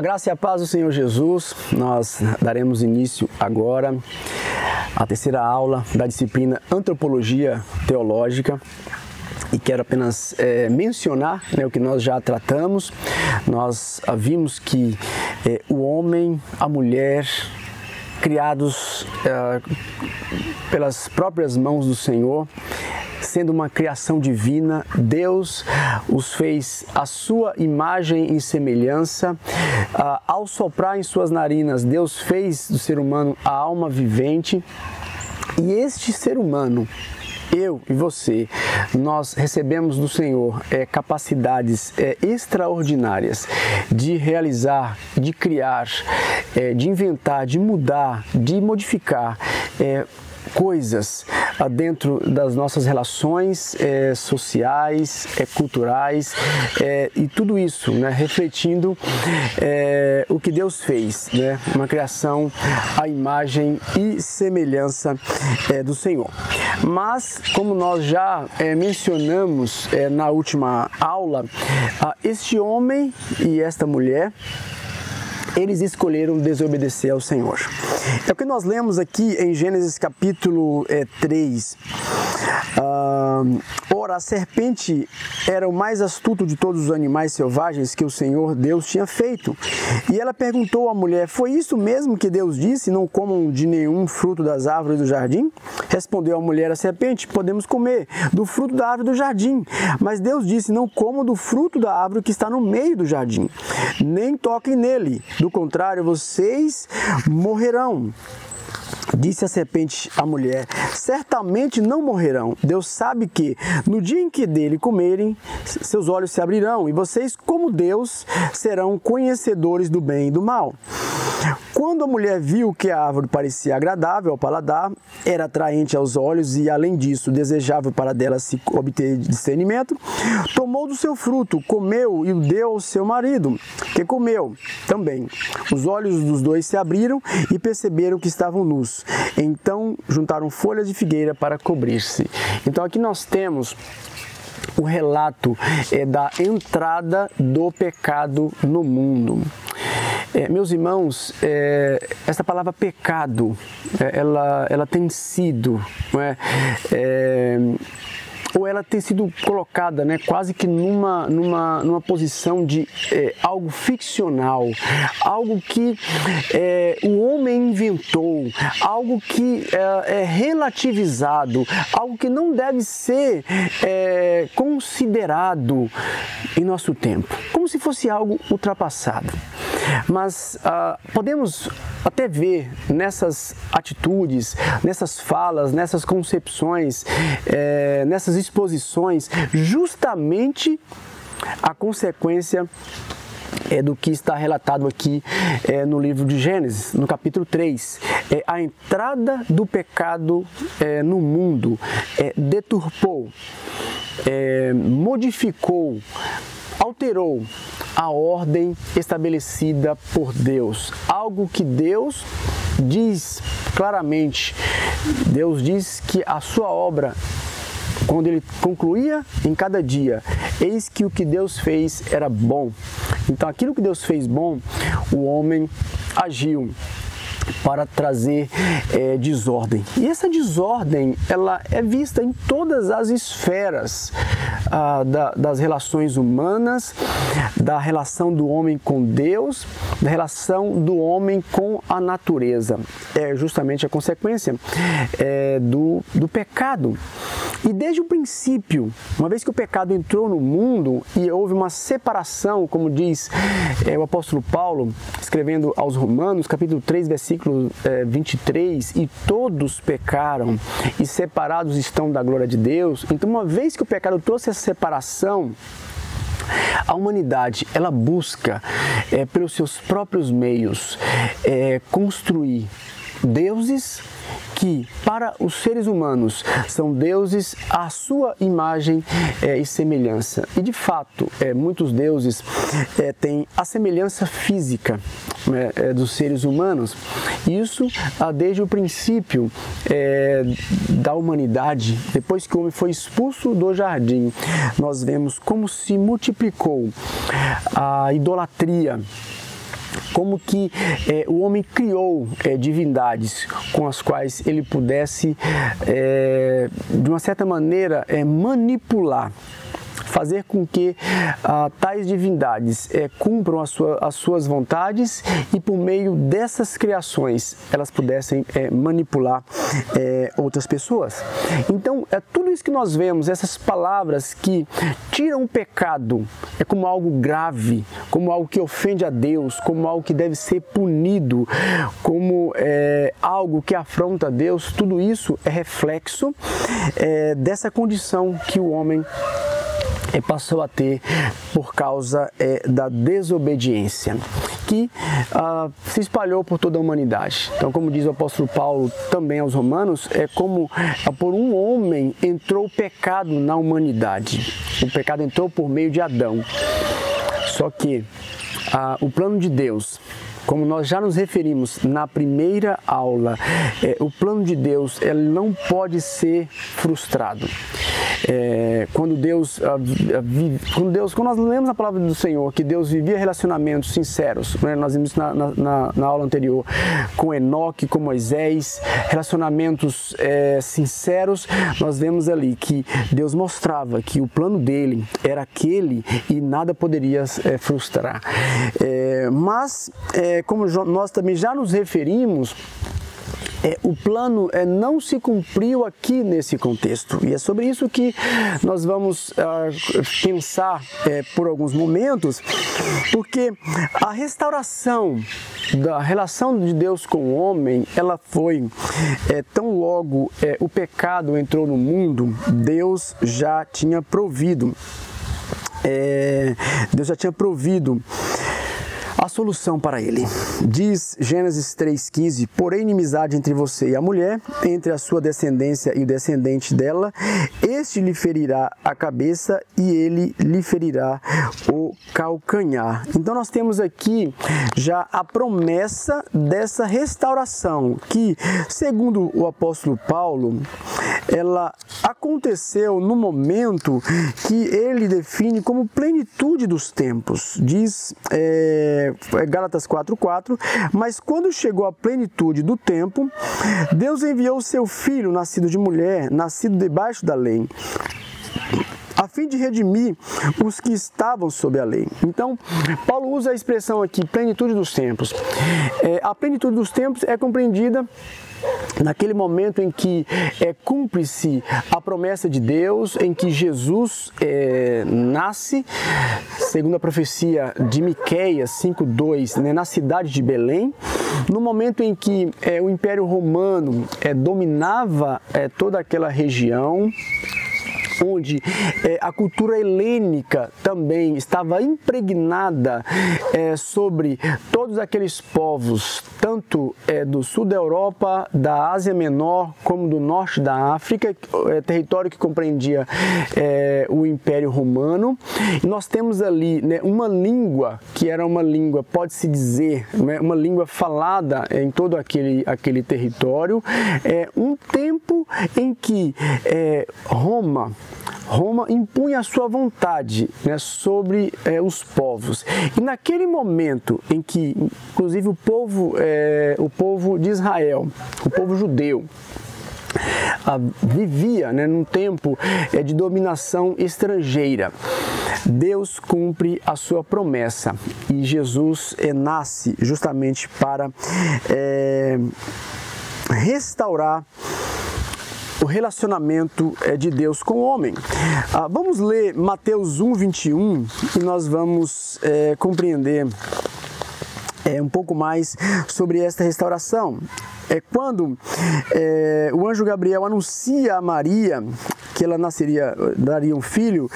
A graça e a paz do Senhor Jesus. Nós daremos início agora à terceira aula da disciplina Antropologia Teológica. E quero apenas mencionar o que nós já tratamos. Nós vimos que o homem, a mulher, criados pelas próprias mãos do Senhor, sendo uma criação divina, Deus os fez à sua imagem e semelhança. Ao soprar em suas narinas, Deus fez do ser humano a alma vivente. E este ser humano, eu e você, nós recebemos do Senhor capacidades extraordinárias de realizar, de criar, de inventar, de mudar, de modificar coisas dentro das nossas relações sociais, culturais e tudo isso, refletindo o que Deus fez, uma criação à imagem e semelhança do Senhor. Mas, como nós já mencionamos na última aula, este homem e esta mulher, eles escolheram desobedecer ao Senhor. É o que nós lemos aqui em Gênesis capítulo 3. Ora, a serpente era o mais astuto de todos os animais selvagens que o Senhor Deus tinha feito. E ela perguntou à mulher: foi isso mesmo que Deus disse? Não comam de nenhum fruto das árvores do jardim? Respondeu a mulher à serpente: podemos comer do fruto da árvore do jardim. Mas Deus disse: não comam do fruto da árvore que está no meio do jardim, nem toquem nele. Do contrário, vocês morrerão. Disse a serpente à mulher: certamente não morrerão. Deus sabe que, no dia em que dele comerem, seus olhos se abrirão, e vocês, como Deus, serão conhecedores do bem e do mal. Quando a mulher viu que a árvore parecia agradável ao paladar, era atraente aos olhos e, além disso, desejável para dela se obter discernimento, tomou do seu fruto, comeu e o deu ao seu marido, que comeu também. Os olhos dos dois se abriram e perceberam que estavam nus. Então, juntaram folhas de figueira para cobrir-se. Então, aqui nós temos o relato da entrada do pecado no mundo. Meus irmãos, essa palavra pecado, ela tem sido, ou ela tem sido colocada quase que numa posição de algo ficcional, algo que o homem inventou, algo que é relativizado, algo que não deve ser considerado em nosso tempo, como se fosse algo ultrapassado. Mas podemos até ver nessas atitudes, nessas falas, nessas concepções, nessas exposições, justamente a consequência do que está relatado aqui no livro de Gênesis, no capítulo 3. A entrada do pecado no mundo deturpou, modificou, alterou a ordem estabelecida por Deus. Algo que Deus diz claramente. Deus diz que a sua obra, quando ele concluía em cada dia, eis que o que Deus fez era bom. Então, aquilo que Deus fez bom, o homem agiu para trazer desordem. E essa desordem, ela é vista em todas as esferas das relações humanas, da relação do homem com Deus, da relação do homem com a natureza. É justamente a consequência do pecado. E desde o princípio, uma vez que o pecado entrou no mundo e houve uma separação, como diz o apóstolo Paulo, escrevendo aos Romanos, capítulo 3, versículo 23, e todos pecaram e separados estão da glória de Deus. Então, uma vez que o pecado trouxe essa separação, a humanidade, ela busca, pelos seus próprios meios, construir deuses que, para os seres humanos, são deuses à sua imagem e semelhança. E, de fato, muitos deuses têm a semelhança física dos seres humanos. Isso desde o princípio da humanidade. Depois que o homem foi expulso do jardim, nós vemos como se multiplicou a idolatria, como que o homem criou divindades com as quais ele pudesse, de uma certa maneira, manipular, fazer com que tais divindades cumpram as suas vontades e por meio dessas criações elas pudessem manipular outras pessoas. Então, tudo isso que nós vemos, essas palavras que tiram o pecado como algo grave, como algo que ofende a Deus, como algo que deve ser punido, como algo que afronta a Deus, tudo isso é reflexo dessa condição que o homem passou a ter por causa da desobediência, que se espalhou por toda a humanidade. Então, como diz o apóstolo Paulo também aos Romanos, como por um homem entrou o pecado na humanidade. O pecado entrou por meio de Adão. Só que o plano de Deus, como nós já nos referimos na primeira aula, o plano de Deus ele não pode ser frustrado. Quando nós lemos a palavra do Senhor, que Deus vivia relacionamentos sinceros, né? Nós vimos na aula anterior com Enoque, com Moisés, relacionamentos sinceros, nós vemos ali que Deus mostrava que o plano dele era aquele e nada poderia frustrar. Mas, como nós também já nos referimos, o plano não se cumpriu aqui nesse contexto. E é sobre isso que nós vamos pensar por alguns momentos, porque a restauração da relação de Deus com o homem, ela foi tão logo o pecado entrou no mundo, Deus já tinha provido. Deus já tinha provido a solução para ele. Diz Gênesis 3,15: porém inimizade entre você e a mulher, entre a sua descendência e o descendente dela, este lhe ferirá a cabeça e ele lhe ferirá o calcanhar. Então nós temos aqui já a promessa dessa restauração que, segundo o apóstolo Paulo, ela aconteceu no momento que ele define como plenitude dos tempos. Diz Gálatas 4,4: mas quando chegou a plenitude do tempo, Deus enviou o seu filho, nascido de mulher, nascido debaixo da lei, a fim de redimir os que estavam sob a lei. Então, Paulo usa a expressão aqui, plenitude dos tempos. A plenitude dos tempos é compreendida naquele momento em que cumpre-se a promessa de Deus, em que Jesus nasce, segundo a profecia de Miqueias 5,2, né, na cidade de Belém, no momento em que o Império Romano dominava toda aquela região, onde a cultura helênica também estava impregnada sobre todos aqueles povos, tanto do sul da Europa, da Ásia Menor, como do norte da África, território que compreendia o Império Romano. E nós temos ali, né, uma língua que era uma língua, pode-se dizer, né, uma língua falada em todo aquele território, um tempo em que Roma impunha a sua vontade, né, sobre os povos. E naquele momento em que, inclusive, o povo de Israel, o povo judeu, vivia, né, num tempo de dominação estrangeira, Deus cumpre a sua promessa e Jesus nasce justamente para restaurar o relacionamento de Deus com o homem. Vamos ler Mateus 1:21 e nós vamos compreender um pouco mais sobre esta restauração. Quando o anjo Gabriel anuncia a Maria que ela daria um filho,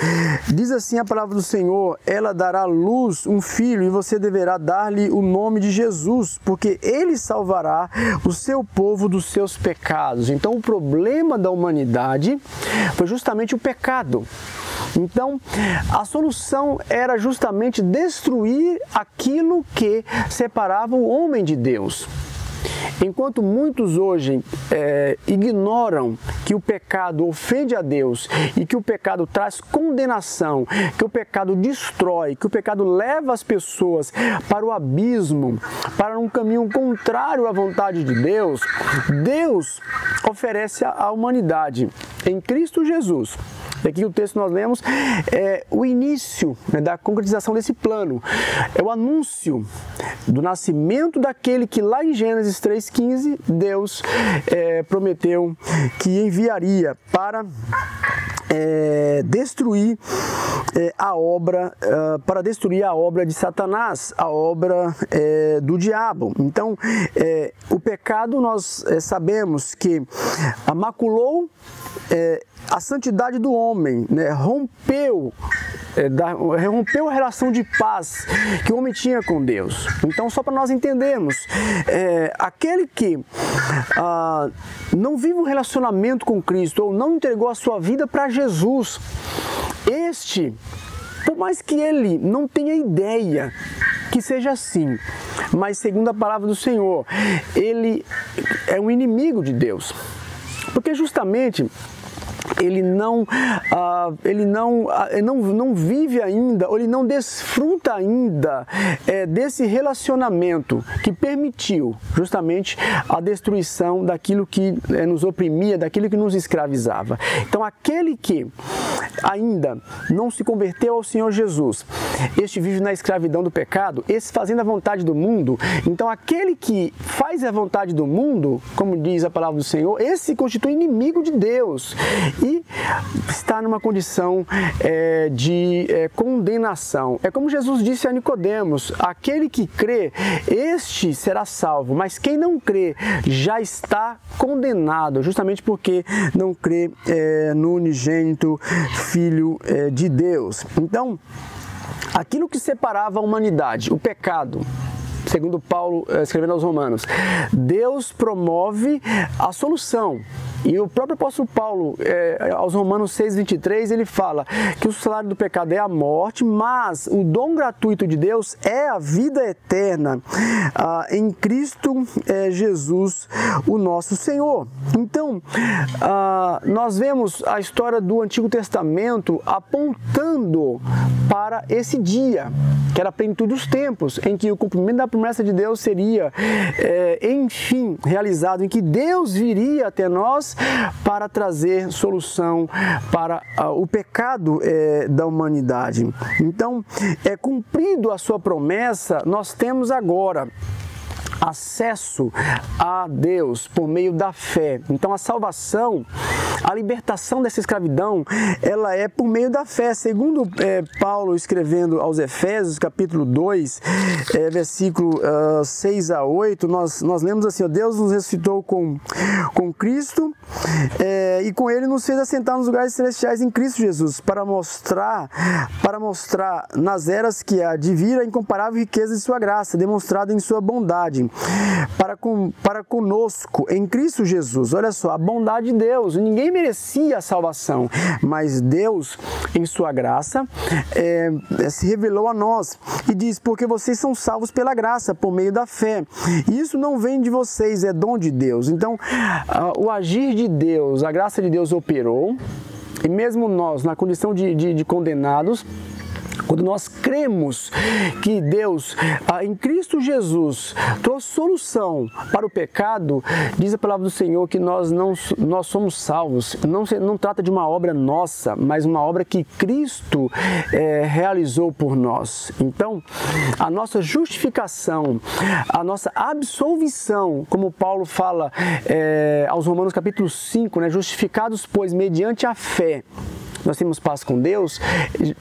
diz assim a palavra do Senhor: ela dará à luz um filho e você deverá dar-lhe o nome de Jesus, porque ele salvará o seu povo dos seus pecados. Então o problema da humanidade foi justamente o pecado. Então, a solução era justamente destruir aquilo que separava o homem de Deus. Enquanto muitos hoje ignoram que o pecado ofende a Deus e que o pecado traz condenação, que o pecado destrói, que o pecado leva as pessoas para o abismo, para um caminho contrário à vontade de Deus, Deus oferece à humanidade, em Cristo Jesus. Aqui o texto que nós lemos é o início, né, da concretização desse plano. É o anúncio do nascimento daquele que lá em Gênesis 3,15 Deus prometeu que enviaria para destruir a obra de Satanás, a obra do diabo. Então, o pecado nós sabemos que maculou a santidade do homem, né? rompeu a relação de paz que o homem tinha com Deus. Então, só para nós entendermos, aquele que não vive um relacionamento com Cristo ou não entregou a sua vida para Jesus, por mais que ele não tenha ideia que seja assim, mas segundo a palavra do Senhor, ele é um inimigo de Deus, porque justamente ele não vive ainda, ou ele não desfruta ainda desse relacionamento que permitiu justamente a destruição daquilo que nos oprimia, daquilo que nos escravizava. Então, aquele que ainda não se converteu ao Senhor Jesus, este vive na escravidão do pecado, esse fazendo a vontade do mundo. Então, aquele que faz a vontade do mundo, como diz a palavra do Senhor, esse se constitui inimigo de Deus e está numa condição de condenação. É como Jesus disse a Nicodemos: aquele que crê, este será salvo, mas quem não crê já está condenado, justamente porque não crê no unigênito Filho de Deus. Então, aquilo que separava a humanidade, o pecado, segundo Paulo escrevendo aos Romanos, Deus promove a solução. E o próprio apóstolo Paulo, aos Romanos 6,23, ele fala que o salário do pecado é a morte, mas o dom gratuito de Deus é a vida eterna em Cristo Jesus, o nosso Senhor. Então, nós vemos a história do Antigo Testamento apontando para esse dia, que era a plenitude dos tempos, em que o cumprimento da promessa de Deus seria, enfim, realizado, em que Deus viria até nós para trazer solução para o pecado da humanidade. Então, cumprido a sua promessa, nós temos agora acesso a Deus por meio da fé. Então, a salvação, a libertação dessa escravidão, ela é por meio da fé. Segundo Paulo escrevendo aos Efésios, capítulo 2, versículo 6 a 8, nós lemos assim: ó, Deus nos ressuscitou com Cristo e com Ele nos fez assentar nos lugares celestiais em Cristo Jesus, para mostrar nas eras que há de vir a incomparável riqueza de sua graça, demonstrada em sua bondade, para conosco em Cristo Jesus. Olha só, a bondade de Deus. Ninguém merecia a salvação, mas Deus, em sua graça, se revelou a nós e diz: porque vocês são salvos pela graça, por meio da fé. E isso não vem de vocês, é dom de Deus. Então, o agir de Deus, a graça de Deus operou, e mesmo nós, na condição de condenados, quando nós cremos que Deus, em Cristo Jesus, trouxe solução para o pecado, diz a palavra do Senhor que nós somos salvos. Não trata de uma obra nossa, mas uma obra que Cristo realizou por nós. Então, a nossa justificação, a nossa absolvição, como Paulo fala aos Romanos capítulo 5, né, justificados, pois, mediante a fé, nós temos paz com Deus.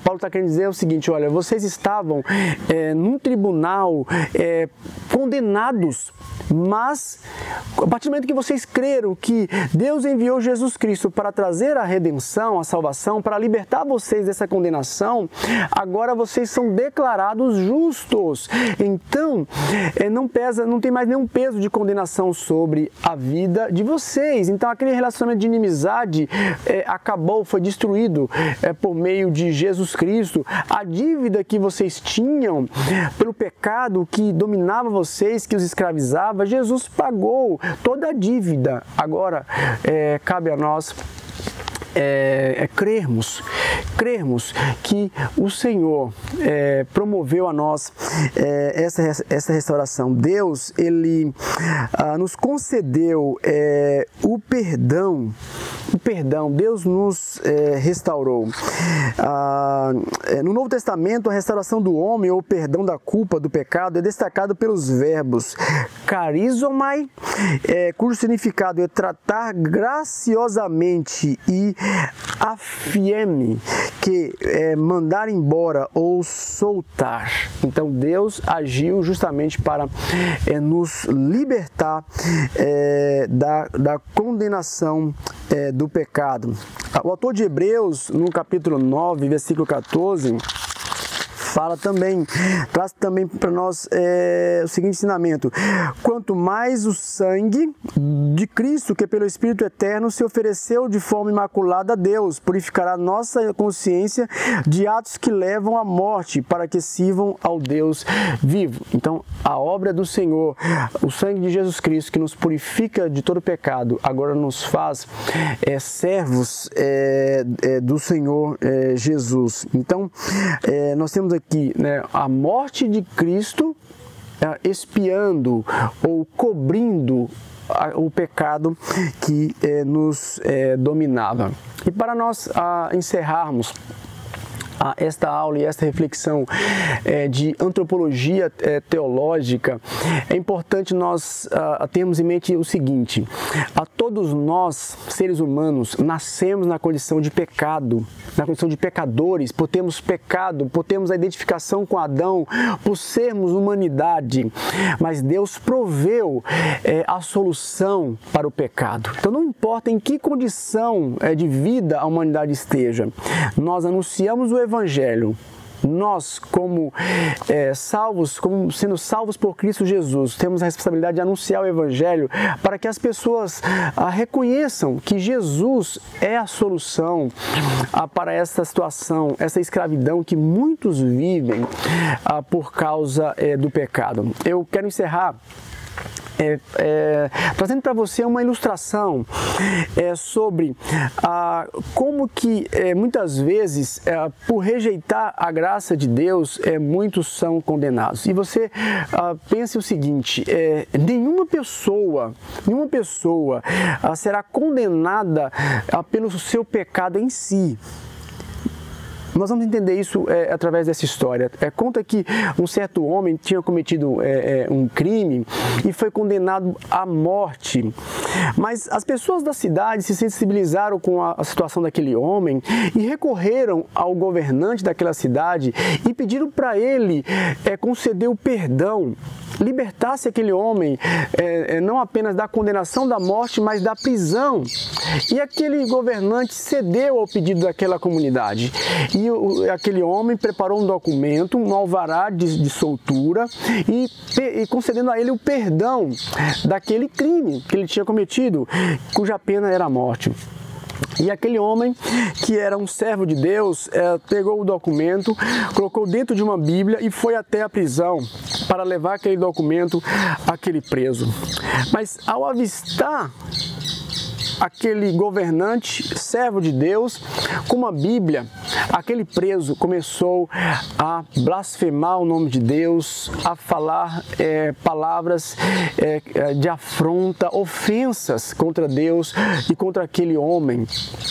Paulo está querendo dizer o seguinte: olha, vocês estavam num tribunal condenados, mas a partir do momento que vocês creram que Deus enviou Jesus Cristo para trazer a redenção, a salvação, para libertar vocês dessa condenação, agora vocês são declarados justos. Então, não tem mais nenhum peso de condenação sobre a vida de vocês. Então, aquele relacionamento de inimizade acabou, foi destruído. resolvido por meio de Jesus Cristo. A dívida que vocês tinham pelo pecado que dominava vocês, que os escravizava, Jesus pagou toda a dívida. Agora, cabe a nós crermos que o Senhor promoveu a nós essa restauração. Deus, Ele nos concedeu o perdão. Deus nos restaurou. No Novo Testamento, a restauração do homem, ou o perdão da culpa, do pecado, é destacado pelos verbos charizomai, cujo significado é tratar graciosamente, e afieme, que é mandar embora ou soltar. Então Deus agiu justamente para nos libertar da condenação do pecado. O autor de Hebreus, no capítulo 9, versículo 14, traz também para nós o seguinte ensinamento: quanto mais o sangue de Cristo, que pelo Espírito Eterno se ofereceu de forma imaculada a Deus, purificará nossa consciência de atos que levam à morte, para que sirvam ao Deus vivo. Então, a obra do Senhor, o sangue de Jesus Cristo, que nos purifica de todo pecado, agora nos faz servos do Senhor Jesus. Então, nós temos aqui a morte de Cristo expiando ou cobrindo o pecado que nos dominava. E para nós encerrarmos esta aula e esta reflexão de antropologia teológica, é importante nós termos em mente o seguinte: todos nós, seres humanos, nascemos na condição de pecado, na condição de pecadores, por termos pecado, por termos a identificação com Adão, por sermos humanidade, mas Deus proveu a solução para o pecado. Então não importa em que condição de vida a humanidade esteja, nós anunciamos o Evangelho. Nós, como sendo salvos por Cristo Jesus, temos a responsabilidade de anunciar o Evangelho para que as pessoas reconheçam que Jesus é a solução para essa situação, essa escravidão que muitos vivem por causa do pecado. Eu quero encerrar trazendo para você uma ilustração sobre como que muitas vezes, por rejeitar a graça de Deus, muitos são condenados. E você pense o seguinte: nenhuma pessoa será condenada pelo seu pecado em si. Nós vamos entender isso através dessa história. Conta que um certo homem tinha cometido um crime e foi condenado à morte. Mas as pessoas da cidade se sensibilizaram com a situação daquele homem e recorreram ao governante daquela cidade e pediram para ele conceder o perdão, libertasse aquele homem não apenas da condenação da morte, mas da prisão. E aquele governante cedeu ao pedido daquela comunidade. E aquele homem preparou um documento, um alvará de soltura, e concedendo a ele o perdão daquele crime que ele tinha cometido, cuja pena era a morte. E aquele homem, que era um servo de Deus, pegou o documento, colocou dentro de uma Bíblia e foi até a prisão para levar aquele documento àquele preso. Mas ao avistar aquele governante, servo de Deus, com uma Bíblia, aquele preso começou a blasfemar o nome de Deus, a falar palavras de afronta, ofensas contra Deus e contra aquele homem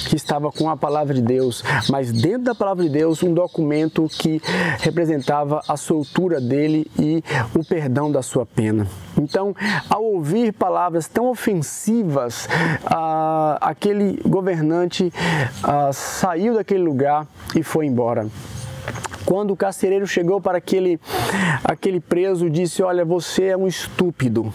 que estava com a palavra de Deus, mas dentro da palavra de Deus um documento que representava a soltura dele e o perdão da sua pena. Então, ao ouvir palavras tão ofensivas, aquele governante saiu daquele lugar e foi embora. Quando o carcereiro chegou para aquele preso, disse: olha, você é um estúpido.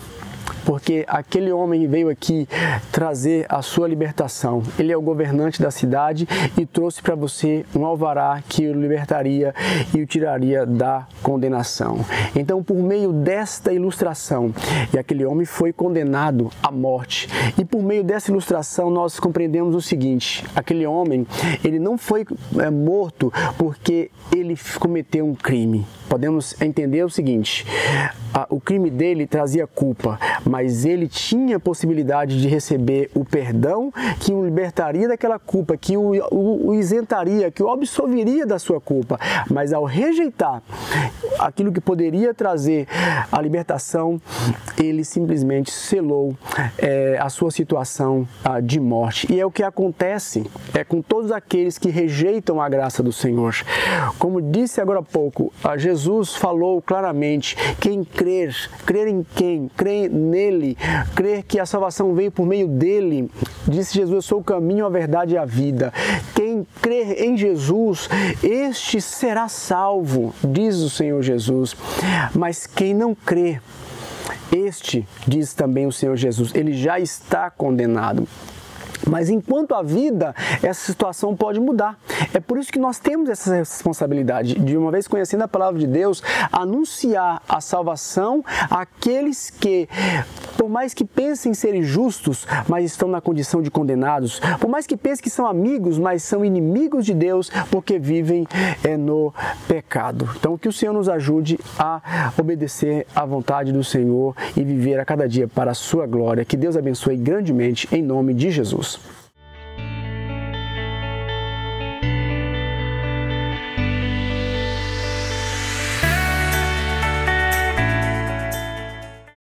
porque aquele homem veio aqui trazer a sua libertação. Ele é o governante da cidade e trouxe para você um alvará que o libertaria e o tiraria da condenação. Então, por meio desta ilustração, e aquele homem foi condenado à morte. E por meio dessa ilustração, nós compreendemos o seguinte: aquele homem, ele não foi morto porque ele cometeu um crime. Podemos entender o seguinte: o crime dele trazia culpa, mas ele tinha a possibilidade de receber o perdão que o libertaria daquela culpa, que o isentaria, que o absolveria da sua culpa. Mas ao rejeitar aquilo que poderia trazer a libertação, ele simplesmente selou a sua situação de morte. E é o que acontece com todos aqueles que rejeitam a graça do Senhor. Como disse agora há pouco, Jesus falou claramente: quem crer em quem? Crer nele, crer que a salvação veio por meio dele. Disse Jesus: eu sou o caminho, a verdade e a vida. Quem crer em Jesus, este será salvo, diz o Senhor Jesus. Mas quem não crê, este, diz também o Senhor Jesus, ele já está condenado. Mas enquanto há vida, essa situação pode mudar. É por isso que nós temos essa responsabilidade de, uma vez conhecendo a palavra de Deus, anunciar a salvação àqueles que, por mais que pensem serem justos, mas estão na condição de condenados, por mais que pensem que são amigos, mas são inimigos de Deus porque vivem no pecado. Então, que o Senhor nos ajude a obedecer à vontade do Senhor e viver a cada dia para a sua glória. Que Deus abençoe grandemente, em nome de Jesus.